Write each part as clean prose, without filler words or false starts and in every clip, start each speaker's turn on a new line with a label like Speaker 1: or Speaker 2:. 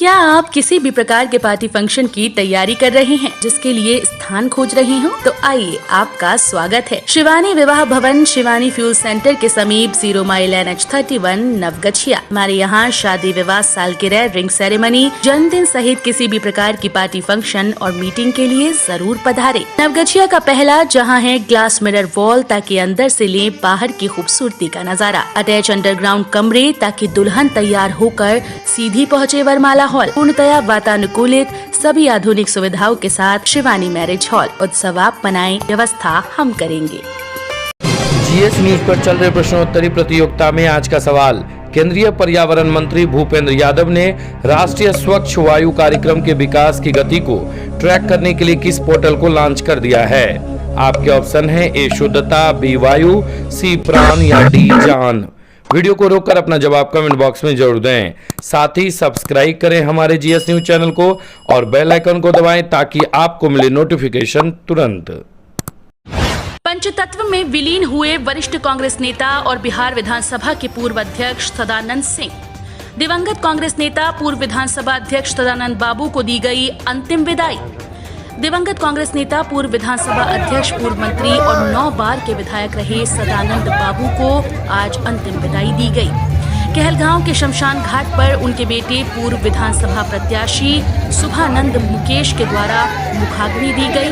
Speaker 1: क्या आप किसी भी प्रकार के पार्टी फंक्शन की तैयारी कर रहे हैं, जिसके लिए स्थान खोज रहे हो? तो आइए, आपका स्वागत है शिवानी विवाह भवन, शिवानी फ्यूल सेंटर के समीप 0 माइल NH31 नवगछिया। हमारे यहाँ शादी, विवाह, सालगिरह, रिंग सेरेमनी, जन्मदिन सहित किसी भी प्रकार की पार्टी फंक्शन और मीटिंग के लिए जरूर पधारे। नवगछिया का पहला जहाँ है ग्लास मिरर वॉल, ताकि अंदर से ले बाहर की खूबसूरती का नजारा। अटैच अंडरग्राउंड कमरे, ताकि दुल्हन तैयार होकर सीधी पहुँचे वरमाला हॉल। पूर्णतया वातानुकूलित, सभी आधुनिक सुविधाओं के साथ शिवानी मैरिज हॉल। उत्सव आप मनाएं, व्यवस्था हम करेंगे।
Speaker 2: GS न्यूज पर चल रहे प्रश्नोत्तरी प्रतियोगिता में आज का सवाल। केंद्रीय पर्यावरण मंत्री भूपेंद्र यादव ने राष्ट्रीय स्वच्छ वायु कार्यक्रम के विकास की गति को ट्रैक करने के लिए किस पोर्टल को लॉन्च कर दिया है? आपके ऑप्शन है A शुद्धता, B वायु, C प्राण या D जान। वीडियो को रोककर अपना जवाब कमेंट बॉक्स में जरूर दें। साथ ही सब्सक्राइब करें हमारे GS न्यूज चैनल को और बेल आइकन को दबाएं, ताकि आपको मिले नोटिफिकेशन तुरंत।
Speaker 1: पंचतत्व में विलीन हुए वरिष्ठ कांग्रेस नेता और बिहार विधानसभा के पूर्व अध्यक्ष सदानंद सिंह। दिवंगत कांग्रेस नेता पूर्व विधानसभा अध्यक्ष सदानंद बाबू को दी गई अंतिम विदाई। दिवंगत कांग्रेस नेता, पूर्व विधानसभा अध्यक्ष, पूर्व मंत्री और 9 बार के विधायक रहे सदानंद बाबू को आज अंतिम विदाई दी गई। कहलगांव के शमशान घाट पर उनके बेटे, पूर्व विधानसभा प्रत्याशी शुभानंद मुकेश के द्वारा मुखाग्नि दी गई।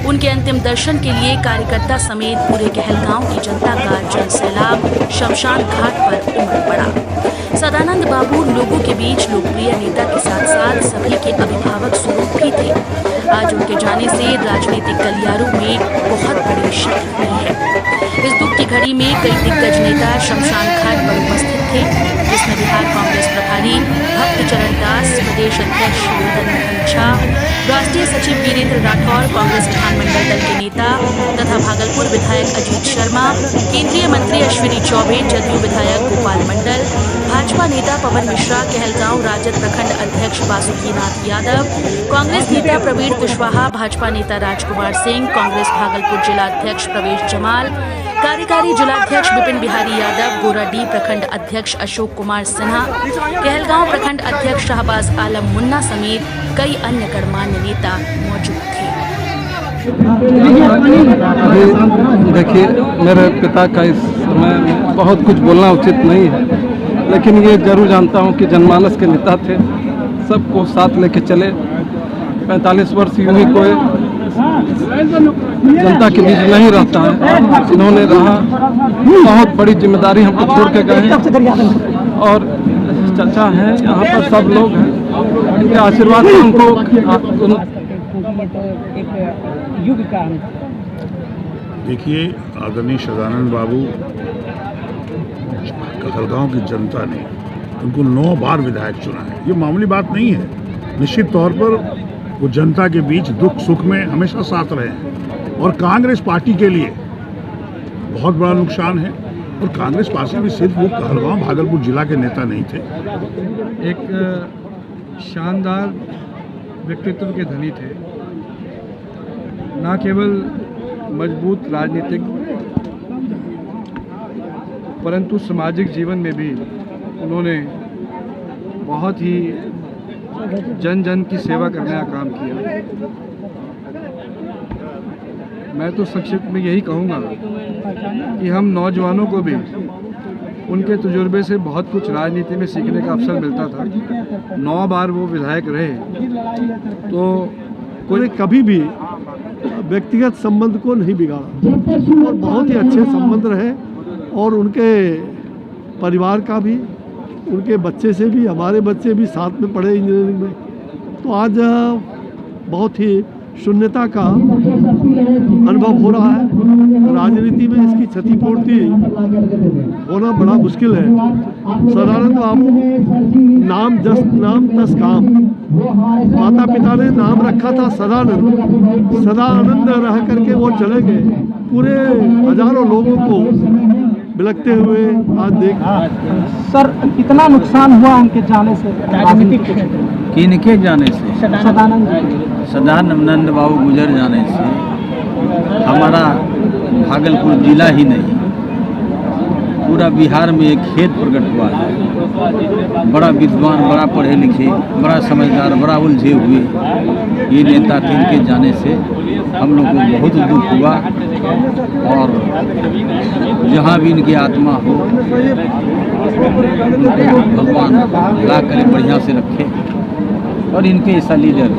Speaker 1: उनके अंतिम दर्शन के लिए कार्यकर्ता समेत पूरे कहलगांव की जनता का जनसैलाब शमशान घाट पर उमड़ पड़ा। सदानंद बाबू लोगों के बीच लोकप्रिय नेता के साथ साथ सभी के अभिभावक स्वरूप भी थे। आज उनके जाने से राजनीतिक गलियारों में बहुत बड़ी क्षति हुई है। इस दुख की घड़ी में कई दिग्गज नेता शमशान घाट पर उपस्थित थे, जिसमें बिहार कांग्रेस प्रभारी भक्त चरण दास, प्रदेश अध्यक्ष मदन मोहन झा, राष्ट्रीय सचिव वीरेंद्र राठौर, कांग्रेस विधानमंडल दल के नेता तथा भागलपुर विधायक अजीत शर्मा, केंद्रीय मंत्री अश्विनी चौबे, जदयू विधायक गोपाल मंडल, भाजपा नेता पवन मिश्रा, कहलगांव राजद प्रखंड अध्यक्ष बासुकीनाथ यादव, कांग्रेस नेता प्रवीण कुशवाहा, भाजपा नेता राजकुमार सिंह, कांग्रेस भागलपुर जिला अध्यक्ष प्रवेश जमाल, कार्यकारी जिलाध्यक्ष विपिन बिहारी यादव, गोराडीह प्रखंड अध्यक्ष अशोक कुमार सिन्हा, कहलगांव प्रखंड अध्यक्ष शाहबाज आलम मुन्ना समेत कई अन्य गणमान्य नेता मौजूद थे।
Speaker 3: देखिए, मेरे पिता का इस समय बहुत कुछ बोलना उचित नहीं है, लेकिन ये जरूर जानता हूँ कि जनमानस के नेता थे, सबको साथ लेके चले। 45 वर्ष यूं ही कोई जनता के बीच नहीं रहता है, इन्होंने रहा। बहुत बड़ी जिम्मेदारी हमको छोड़ के गए और चाचा हैं यहाँ पर, सब लोग हैं, इनके आशीर्वाद से उनको
Speaker 4: देखिए, आदरणीय सदानंद बाबू, कहलगांव की जनता ने उनको 9 बार विधायक चुना है। ये मामूली बात नहीं है। निश्चित तौर पर वो जनता के बीच दुख सुख में हमेशा साथ रहे हैं और कांग्रेस पार्टी के लिए बहुत बड़ा नुकसान है। और कांग्रेस पार्टी भी सिर्फ वो कहलगांव भागलपुर जिला के नेता नहीं थे।
Speaker 3: एक शानदार व्यक्तित्व के धनी थे, न केवल मजबूत राजनीतिक, परंतु सामाजिक जीवन में भी उन्होंने बहुत ही जन जन की सेवा करने का काम किया। मैं तो संक्षिप्त में यही कहूँगा कि हम नौजवानों को भी उनके तजुर्बे से बहुत कुछ राजनीति में सीखने का अवसर मिलता था। 9 बार वो विधायक रहे, तो कोई कभी भी व्यक्तिगत संबंध को नहीं बिगाड़ा और बहुत ही अच्छे संबंध रहे। और उनके परिवार का भी, उनके बच्चे से भी, हमारे बच्चे भी साथ में पढ़े इंजीनियरिंग में। तो आज बहुत ही शून्यता का अनुभव हो रहा है। राजनीति में इसकी क्षतिपूर्ति होना बड़ा मुश्किल है। सदानंद बाबू, नाम जस नाम तस काम, माता पिता ने नाम रखा था सदानंद। सदा आनंद रह करके वो चले गए। पूरे हजारों लोगों को बिलखते हुए आज देख।
Speaker 5: सर, कितना नुकसान हुआ उनके जाने से?
Speaker 6: किनके जाने से? सदानंद बाबू गुजर जाने से हमारा भागलपुर जिला ही नहीं, पूरा बिहार में एक खेद प्रकट हुआ है। बड़ा विद्वान, बड़ा पढ़े लिखे, बड़ा समझदार, बड़ा उलझे हुए ये नेता थे। इनके जाने से हम लोग को बहुत दुख हुआ और जहाँ भी इनकी आत्मा हो उनको भगवान ला करे बढ़िया से रखे। और इनके ऐसा लीडर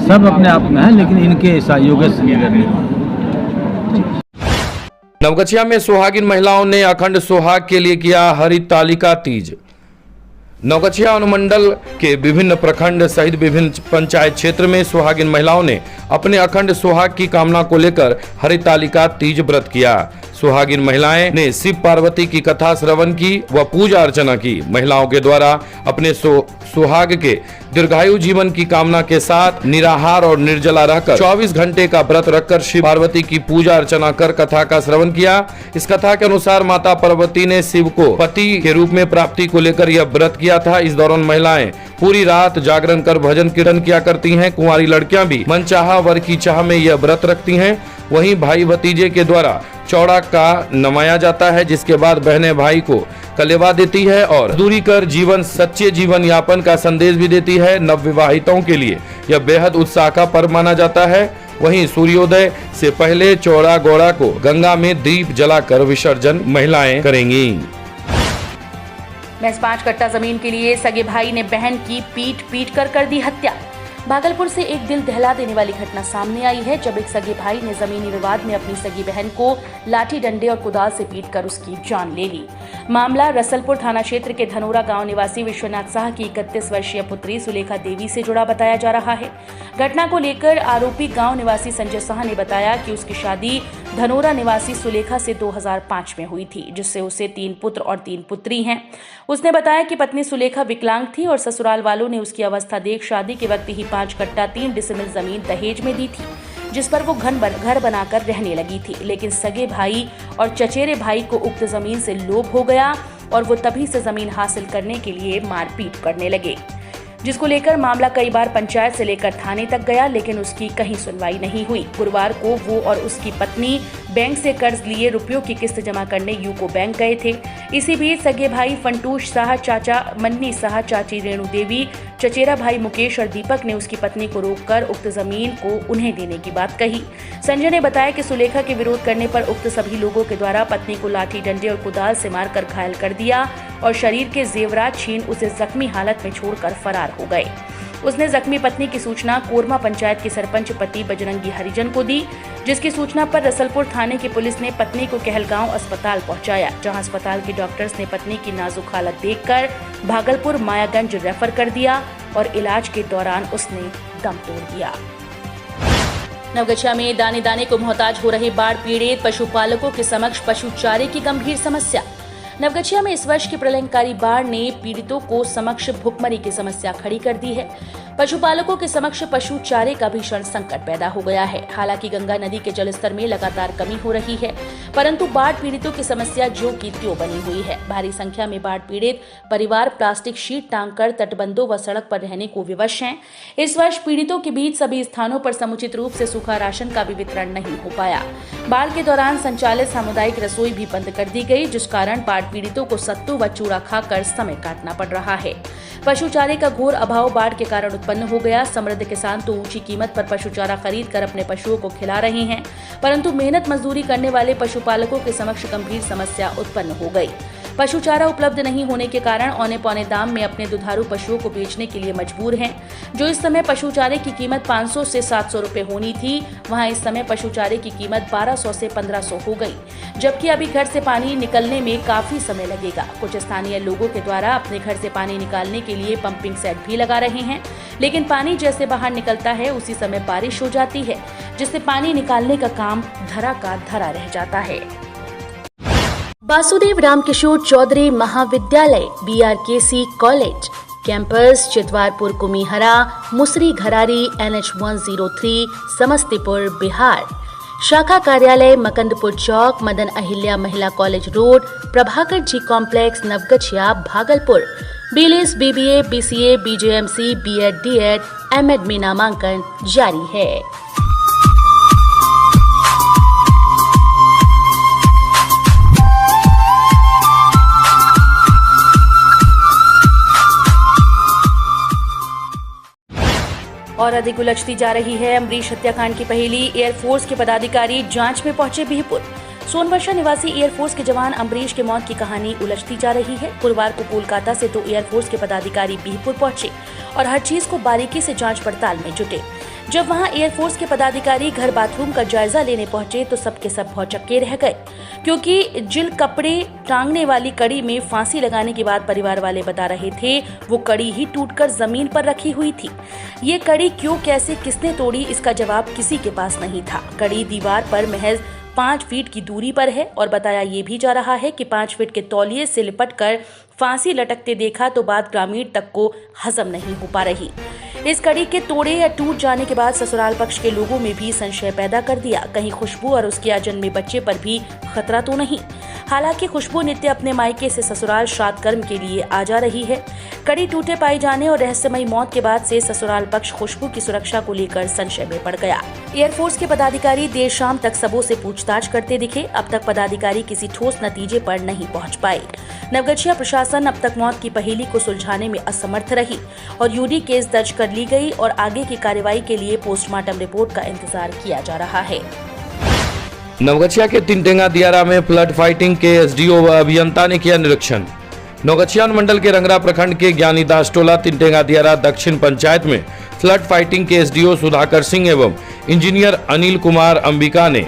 Speaker 6: सब अपने आप में है, लेकिन इनके ऐसा योगेश लीडर नहीं है।
Speaker 2: नवगछिया में सुहागिन महिलाओं ने अखंड सुहाग के लिए किया हरितालिका तीज। नवगछिया अनुमंडल के विभिन्न प्रखंड सहित विभिन्न पंचायत क्षेत्र में सुहागिन महिलाओं ने अपने अखंड सुहाग की कामना को लेकर हरितालिका तीज व्रत किया। सुहागिन महिलाएं ने शिव पार्वती की कथा श्रवण की व पूजा अर्चना की। महिलाओं के द्वारा अपने सुहाग के दीर्घायु जीवन की कामना के साथ निराहार और निर्जला रहकर 24 घंटे का व्रत रखकर शिव पार्वती की पूजा अर्चना कर कथा का श्रवण किया। इस कथा के अनुसार माता पार्वती ने शिव को पति के रूप में प्राप्ति को लेकर यह व्रत किया था। इस दौरान महिलाएं पूरी रात जागरण कर भजन कीर्तन किया करती हैं। कुंवारी लड़कियां भी मनचाहा वर की चाह में यह व्रत रखती हैं। वहीं भाई भतीजे के द्वारा चौड़ा का नवाया जाता है, जिसके बाद बहनें भाई को कलेवा देती है और दूरी कर जीवन सच्चे जीवन यापन का संदेश भी देती है। नवविवाहितों के लिए यह बेहद उत्साह का पर्व माना जाता है। वहीं सूर्योदय से पहले चौड़ा गौड़ा को गंगा में दीप जलाकर विसर्जन महिलाएं करेंगी।
Speaker 1: महज 5 कट्टा जमीन के लिए सगे भाई ने बहन की पीट कर दी हत्या। भागलपुर से एक दिल दहला देने वाली घटना सामने आई है, जब एक सगे भाई ने जमीनी विवाद में अपनी सगी बहन को लाठी डंडे और कुदाल से पीटकर उसकी जान ले ली। मामला रसलपुर थाना क्षेत्र के धनोरा गांव निवासी विश्वनाथ शाह की 31 वर्षीय पुत्री सुलेखा देवी से जुड़ा बताया जा रहा है। घटना को लेकर आरोपी गांव निवासी संजय शाह ने बताया कि उसकी शादी धनोरा निवासी सुलेखा से 2005 में हुई थी, जिससे उसे 3 पुत्र और 3 पुत्री हैं। उसने बताया कि पत्नी सुलेखा विकलांग थी और ससुराल वालों ने उसकी अवस्था देख शादी के वक्त ही 5 कट्टा 3 डिसमिल जमीन दहेज में दी थी, जिस पर वो घर बनाकर रहने लगी थी। लेकिन सगे भाई और चचेरे भाई को उक्त जमीन से लोभ हो गया और वो तभी से जमीन हासिल करने के लिए मारपीट करने लगे, जिसको लेकर मामला कई बार पंचायत से लेकर थाने तक गया, लेकिन उसकी कहीं सुनवाई नहीं हुई। गुरुवार को वो और उसकी पत्नी बैंक से कर्ज लिए रुपयों की किस्त जमा करने यूको बैंक गए थे। इसी बीच सगे भाई फंटूश शाह, चाचा मन्नी शाह, चाची रेणु देवी, चचेरा भाई मुकेश और दीपक ने उसकी पत्नी को रोककर उक्त जमीन को उन्हें देने की बात कही। संजय ने बताया कि सुलेखा के विरोध करने पर उक्त सभी लोगों के द्वारा पत्नी को लाठी डंडे और कुदाल से मारकर घायल कर दिया और शरीर के जेवरात छीन उसे जख्मी हालत में छोड़कर फरार हो गए। उसने जख्मी पत्नी की सूचना कोरमा पंचायत के सरपंच पति बजरंगी हरिजन को दी, जिसकी सूचना पर रसलपुर थाने की पुलिस ने पत्नी को कहलगांव अस्पताल पहुंचाया, जहां अस्पताल के डॉक्टर्स ने पत्नी की नाजुक हालत देखकर भागलपुर मायागंज रेफर कर दिया और इलाज के दौरान उसने दम तोड़ दिया। नवगछिया में दाने दाने को मोहताज हो रहे बाढ़ पीड़ित पशुपालकों के समक्ष पशु चारे की गंभीर समस्या। नवगछिया में इस वर्ष की प्रलयंकारी बाढ़ ने पीड़ितों को समक्ष भुखमरी की समस्या खड़ी कर दी है। पशुपालकों के समक्ष पशु चारे का भीषण संकट पैदा हो गया है। हालांकि गंगा नदी के जलस्तर में लगातार कमी हो रही है, परंतु बाढ़ पीड़ितों की समस्या ज्यों की त्यों बनी हुई है। भारी संख्या में बाढ़ पीड़ित परिवार प्लास्टिक शीट टांगकर तटबंधों व सड़क पर रहने को विवश हैं। इस वर्ष पीड़ितों के बीच सभी स्थानों पर समुचित रूप से सूखा राशन का भी वितरण नहीं हो पाया। बाढ़ के दौरान संचालित सामुदायिक रसोई भी बंद कर दी गई, जिस कारण बाढ़ पीड़ितों को सत्तू व चूड़ा खाकर समय काटना पड़ रहा है। पशु चारे का घोर अभाव बाढ़ के कारण उत्पन्न हो गया। समृद्ध किसान तो ऊंची कीमत पर पशु चारा खरीद कर अपने पशुओं को खिला रहे हैं, परंतु मेहनत मजदूरी करने वाले पशुपालकों के समक्ष गंभीर समस्या उत्पन्न हो गई। पशु चारा उपलब्ध नहीं होने के कारण औने पौने दाम में अपने दुधारू पशुओं को बेचने के लिए मजबूर हैं। जो इस समय पशु चारे की कीमत 500 से 700 रुपए होनी थी, वहां इस समय पशु चारे की कीमत 1200 से 1500 हो गई, जबकि अभी घर से पानी निकलने में काफी समय लगेगा। कुछ स्थानीय लोगों के द्वारा अपने घर से पानी निकालने के लिए पंपिंग सेट भी लगा रहे हैं, लेकिन पानी जैसे बाहर निकलता है उसी समय बारिश हो जाती है, जिससे पानी निकालने का काम धरा का धरा रह जाता है। वासुदेव रामकिशोर चौधरी महाविद्यालय BRKC कॉलेज कैंपस चितवारपुर कुमीहरा मुसरी घरारी NH103 समस्तीपुर बिहार। शाखा कार्यालय मकंदपुर चौक Madan Ahilya Mahila college road Prabhakar ji complex Navgachhia Bhagalpur. BLS BBA BCA BJMC B.Ed D.Ed M.Ed में नामांकन जारी है। और अधिक उलझती जा रही है अम्बरीश हत्याकांड की पहेली। एयरफोर्स के पदाधिकारी जांच में पहुंचे बिहपुर। सोनवर्षा निवासी एयरफोर्स के जवान अम्बरीश के मौत की कहानी उलझती जा रही है। गुरुवार को कोलकाता से तो एयरफोर्स के पदाधिकारी बिहपुर पहुंचे और हर चीज को बारीकी से जांच पड़ताल में जुटे। जब वहां एयरफोर्स के पदाधिकारी घर बाथरूम का जायजा लेने पहुंचे तो सबके सब भौचक्के रह गए, क्योंकि जिल कपड़े टांगने वाली कड़ी में फांसी लगाने की बात परिवार वाले बता रहे थे, वो कड़ी ही टूटकर जमीन पर रखी हुई थी। ये कड़ी क्यों, कैसे, किसने तोड़ी, इसका जवाब किसी के पास नहीं था। कड़ी दीवार पर महज 5 फीट की दूरी पर है और बताया ये भी जा रहा है कि 5 फीट के तौलिए से लिपटकर फांसी लटकते देखा तो बात ग्रामीण तक को हजम नहीं हो पा रही। इस कड़ी के तोड़े या टूट जाने के बाद ससुराल पक्ष के लोगों में भी संशय पैदा कर दिया, कहीं खुशबू और उसके अजन्मे बच्चे पर भी खतरा तो नहीं। हालांकि खुशबू नित्य अपने मायके से ससुराल श्राद्ध कर्म के लिए आ जा रही है। कड़ी टूटे पाए जाने और रहस्यमयी मौत के बाद से ससुराल पक्ष खुशबू की सुरक्षा को लेकर संशय में पड़ गया। एयरफोर्स के पदाधिकारी देर शाम तक सबों से पूछताछ करते दिखे। अब तक पदाधिकारी किसी ठोस नतीजे पर नहीं पहुंच पाए। नवगछिया प्रशासन अब तक मौत की पहेली को सुलझाने में असमर्थ रही और यूडी केस दर्ज कर ली गई और आगे की कार्रवाई के लिए पोस्टमार्टम रिपोर्ट का इंतजार किया जा रहा है।
Speaker 2: नवगछिया के तिनटेंगा दियारा में फ्लड फाइटिंग के एसडीओ व अभियंता ने किया निरीक्षण। नवगछिया मंडल के रंगरा प्रखंड के ज्ञानी दास टोला तिनटेंगा दियारा दक्षिण पंचायत में फ्लड फाइटिंग के एसडीओ सुधाकर सिंह एवं इंजीनियर अनिल कुमार अंबिका ने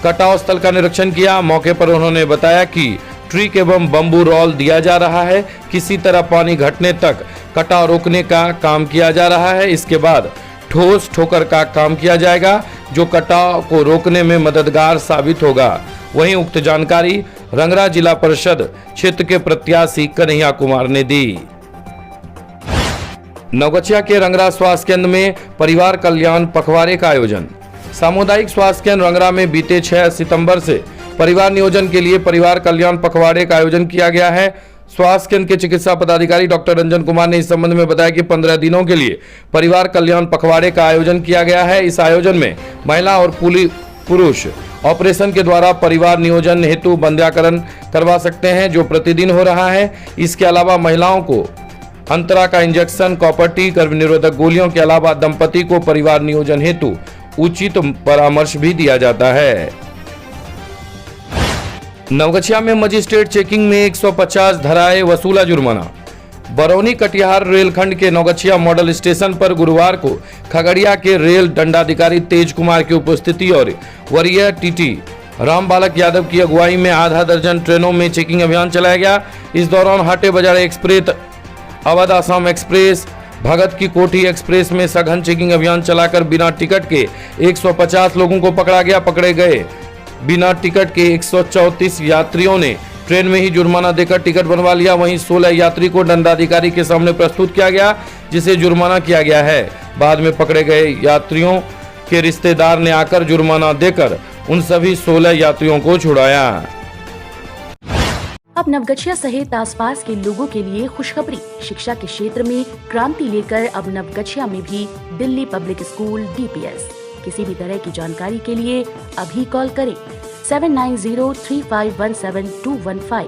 Speaker 2: कटाव स्थल का निरीक्षण किया। मौके पर उन्होंने बताया कि ट्रिक एवं बम्बू रोल दिया जा रहा है, किसी तरह पानी घटने तक कटाव रोकने का काम किया जा रहा है। इसके बाद ठोस ठोकर का काम किया जाएगा जो कटाव को रोकने में मददगार साबित होगा। वहीं उक्त जानकारी रंगरा जिला परिषद क्षेत्र के प्रत्याशी कन्हैया कुमार ने दी। नवगछिया के रंगरा स्वास्थ्य केंद्र में परिवार कल्याण पखवाड़े का आयोजन। सामुदायिक स्वास्थ्य केंद्र रंगरा में बीते 6 सितंबर से परिवार नियोजन के लिए परिवार कल्याण पखवाड़े का आयोजन किया गया है। स्वास्थ्य केंद्र के चिकित्सा पदाधिकारी डॉक्टर रंजन कुमार ने इस संबंध में बताया कि 15 दिनों के लिए परिवार कल्याण पखवाड़े का आयोजन किया गया है। इस आयोजन में महिला और पुरुष ऑपरेशन के द्वारा परिवार नियोजन हेतु बंध्याकरण करवा सकते हैं, जो प्रतिदिन हो रहा है। इसके अलावा महिलाओं को अंतरा का इंजेक्शन, कॉपर टी, गर्भनिरोधक गोलियों के अलावा दंपति को परिवार नियोजन हेतु उचित परामर्श भी दिया जाता है। नवगछिया में मजिस्ट्रेट चेकिंग में 150 धराए वसूला जुर्माना। बरौनी कटिहार रेलखंड के नवगछिया मॉडल स्टेशन पर गुरुवार को खगड़िया के रेल दंडाधिकारी तेज कुमार की उपस्थिति और वरीय टीटी राम बालक यादव की अगुवाई में आधा दर्जन ट्रेनों में चेकिंग अभियान चलाया गया। इस दौरान हाटे बाजार एक्सप्रेस, अवध आसाम एक्सप्रेस, भगत की कोठी एक्सप्रेस में सघन चेकिंग अभियान चलाकर बिना टिकट के 150 लोगों को पकड़ा गया। पकड़े गए बिना टिकट के 134 यात्रियों ने ट्रेन में ही जुर्माना देकर टिकट बनवा लिया। वहीं 16 यात्री को दंडाधिकारी के सामने प्रस्तुत किया गया, जिसे जुर्माना किया गया है। बाद में पकड़े गए यात्रियों के रिश्तेदार ने आकर जुर्माना देकर उन सभी 16 यात्रियों को छुड़ाया।
Speaker 1: अब नवगछिया सहित आसपास के लोगों के लिए खुशखबरी। शिक्षा के क्षेत्र में क्रांति लेकर अब नवगछिया में भी दिल्ली पब्लिक स्कूल DPS। किसी भी तरह की जानकारी के लिए अभी कॉल करें 7903517215,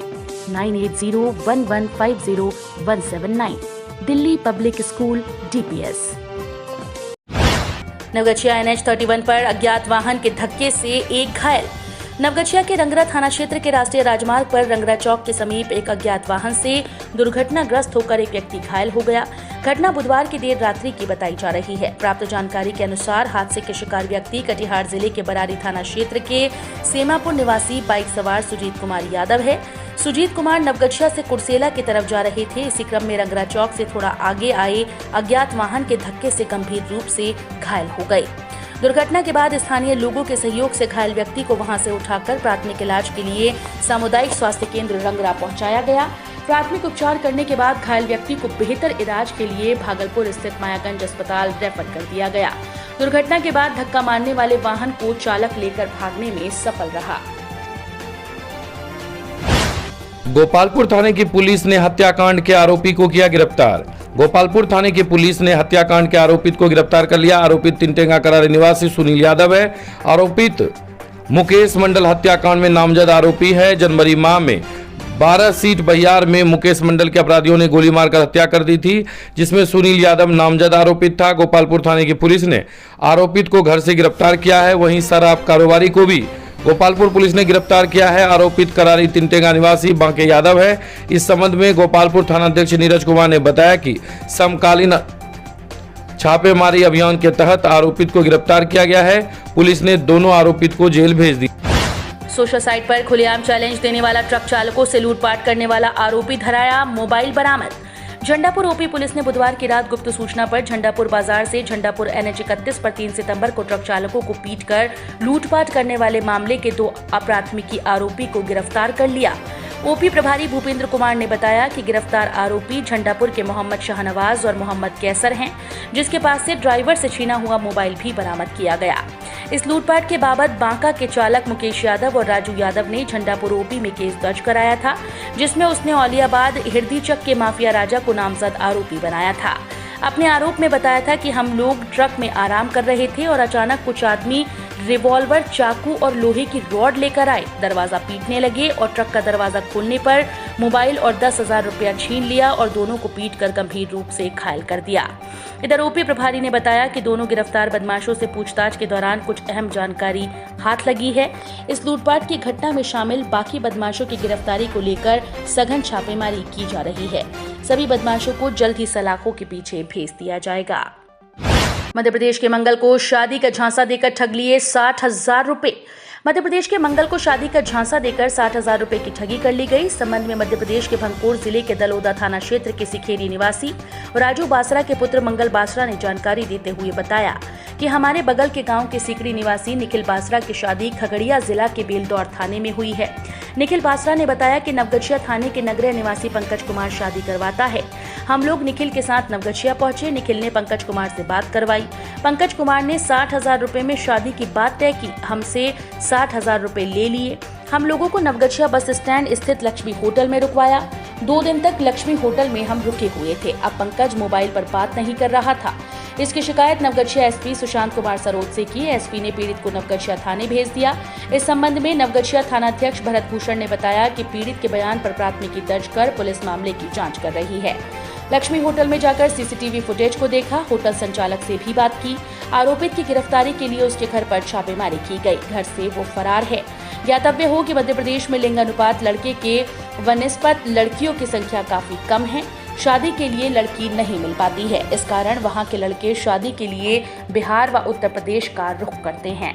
Speaker 1: 9801150179। Delhi public school DPS। Navgachhia NH31 पर अज्ञात वाहन के धक्के से एक घायल। नवगछिया के रंगरा थाना क्षेत्र के राष्ट्रीय राजमार्ग पर रंगरा चौक के समीप एक अज्ञात वाहन से दुर्घटनाग्रस्त होकर एक व्यक्ति घायल हो गया। घटना बुधवार की देर रात्रि की बताई जा रही है। प्राप्त जानकारी के अनुसार हादसे के शिकार व्यक्ति कटिहार जिले के बरारी थाना क्षेत्र के सेमापुर निवासी बाइक सवार सुजीत कुमार यादव है। सुजीत कुमार नवगछिया से कुर्सेला की तरफ जा रहे थे। इसी क्रम में रंगरा चौक से थोड़ा आगे आए अज्ञात वाहन के धक्के से गंभीर रूप से घायल हो गए। दुर्घटना के बाद स्थानीय लोगों के सहयोग से घायल व्यक्ति को वहां से उठाकर प्राथमिक इलाज के लिए सामुदायिक स्वास्थ्य केंद्र रंगरा पहुंचाया गया। प्राथमिक उपचार करने के बाद घायल व्यक्ति को बेहतर इलाज के लिए भागलपुर स्थित मायागंज अस्पताल रेफर कर दिया गया। दुर्घटना के बाद धक्का मारने वाले वाहन को चालक लेकर भागने में सफल रहा।
Speaker 2: गोपालपुर थाने की पुलिस ने हत्याकांड के आरोपी को किया गिरफ्तार। गोपालपुर थाने की पुलिस ने हत्याकांड के आरोपित को गिरफ्तार कर लिया। आरोपित तिनटेंगा करारी निवासी सुनील यादव है। आरोपित मुकेश मंडल हत्याकांड में नामजद आरोपी है। जनवरी माह में 12 सीट बहियार में मुकेश मंडल के अपराधियों ने गोली मारकर हत्या कर दी थी, जिसमें सुनील यादव नामजद आरोपित था। गोपालपुर थाने की पुलिस ने आरोपित को घर से गिरफ्तार किया है। वहीं शराब कारोबारी को भी गोपालपुर पुलिस ने गिरफ्तार किया है। आरोपित करारी तिनटेगा निवासी बांके यादव है। इस संबंध में गोपालपुर थानाध्यक्ष नीरज कुमार ने बताया कि समकालीन छापेमारी अभियान के तहत आरोपित को गिरफ्तार किया गया है। पुलिस ने दोनों आरोपित को जेल भेज दिया।
Speaker 1: सोशल साइट पर खुलेआम चैलेंज देने वाला ट्रक चालकों से लूटपाट करने वाला आरोपी धराया, मोबाइल बरामद। झंडापुर ओपी पुलिस ने बुधवार की रात गुप्त सूचना पर झंडापुर बाजार से झंडापुर NH 31 पर 3 सितंबर को ट्रक चालकों को पीटकर लूटपाट करने वाले मामले के 2 अपराधमिकी आरोपी को गिरफ्तार कर लिया। ओपी प्रभारी भूपेंद्र कुमार ने बताया कि गिरफ्तार आरोपी झंडापुर के मोहम्मद शाहनवाज और मोहम्मद कैसर हैं, जिसके पास से ड्राइवर से छीना हुआ मोबाइल भी बरामद किया गया। इस लूटपाट के बाबत बांका के चालक मुकेश यादव और राजू यादव ने झंडापुर ओपी में केस दर्ज कराया था, जिसमें उसने औलियाबाद हिरदीचक के माफिया राजा को नामजद आरोपी बनाया था। अपने आरोप में बताया था कि हम लोग ट्रक में आराम कर रहे थे और अचानक कुछ आदमी रिवॉल्वर, चाकू और लोहे की रॉड लेकर आए, दरवाजा पीटने लगे और ट्रक का दरवाजा खोलने पर मोबाइल और 10,000 रुपया छीन लिया और दोनों को पीटकर गंभीर रूप से घायल कर दिया। इधर ओपी प्रभारी ने बताया कि दोनों गिरफ्तार बदमाशों से पूछताछ के दौरान कुछ अहम जानकारी हाथ लगी है। इस लूटपाट की घटना में शामिल बाकी बदमाशों की गिरफ्तारी को लेकर सघन छापेमारी की जा रही है। सभी बदमाशों को जल्द ही सलाखों के पीछे भेज दिया जाएगा। मध्य प्रदेश के मंगल को शादी का झांसा देकर ठग लिए 60,000 रुपए। मध्य प्रदेश के मंगल को शादी का झांसा देकर 60,000 रुपए की ठगी कर ली गई। इस संबंध में मध्य प्रदेश के भंगकोर जिले के दलोदा थाना क्षेत्र के सिखेरी निवासी राजू बासरा के पुत्र मंगल बासरा ने जानकारी देते हुए बताया कि हमारे बगल के गांव के सिकड़ी निवासी निखिल बासरा की शादी खगड़िया जिला के बेलदौर थाने में हुई है। निखिल बासरा ने बताया कि नवगछिया थाने के नगरीय निवासी पंकज कुमार शादी करवाता है। हम लोग निखिल के साथ नवगछिया पहुंचे। निखिल ने पंकज कुमार से बात करवाई। पंकज कुमार ने 60,000 रुपए में शादी की बात तय की। हमसे 60,000 रुपए ले लिए। हम लोगों को नवगछिया बस स्टैंड स्थित लक्ष्मी होटल में रुकवाया। 2 दिन तक लक्ष्मी होटल में हम रुके हुए थे। अब पंकज मोबाइल पर बात नहीं कर रहा था। इसकी शिकायत नवगछिया एसपी सुशांत कुमार सरोज से की। एसपी ने पीड़ित को नवगछिया थाने भेज दिया। इस संबंध में नवगछिया थानाध्यक्ष भरत भूषण ने बताया कि पीड़ित के बयान पर प्राथमिकी दर्ज कर पुलिस मामले की जांच कर रही है। लक्ष्मी होटल में जाकर सीसीटीवी फुटेज को देखा। होटल संचालक से भी बात की। आरोपित की गिरफ्तारी के लिए उसके घर पर छापेमारी की गई। घर से वो फरार है। ज्ञातव्य हो कि मध्य प्रदेश में लिंगानुपात लड़के के वनिस्पत लड़कियों की संख्या काफी कम है। शादी के लिए लड़की नहीं मिल पाती है। इस कारण वहां के लड़के शादी के लिए बिहार व उत्तर प्रदेश का रुख करते हैं।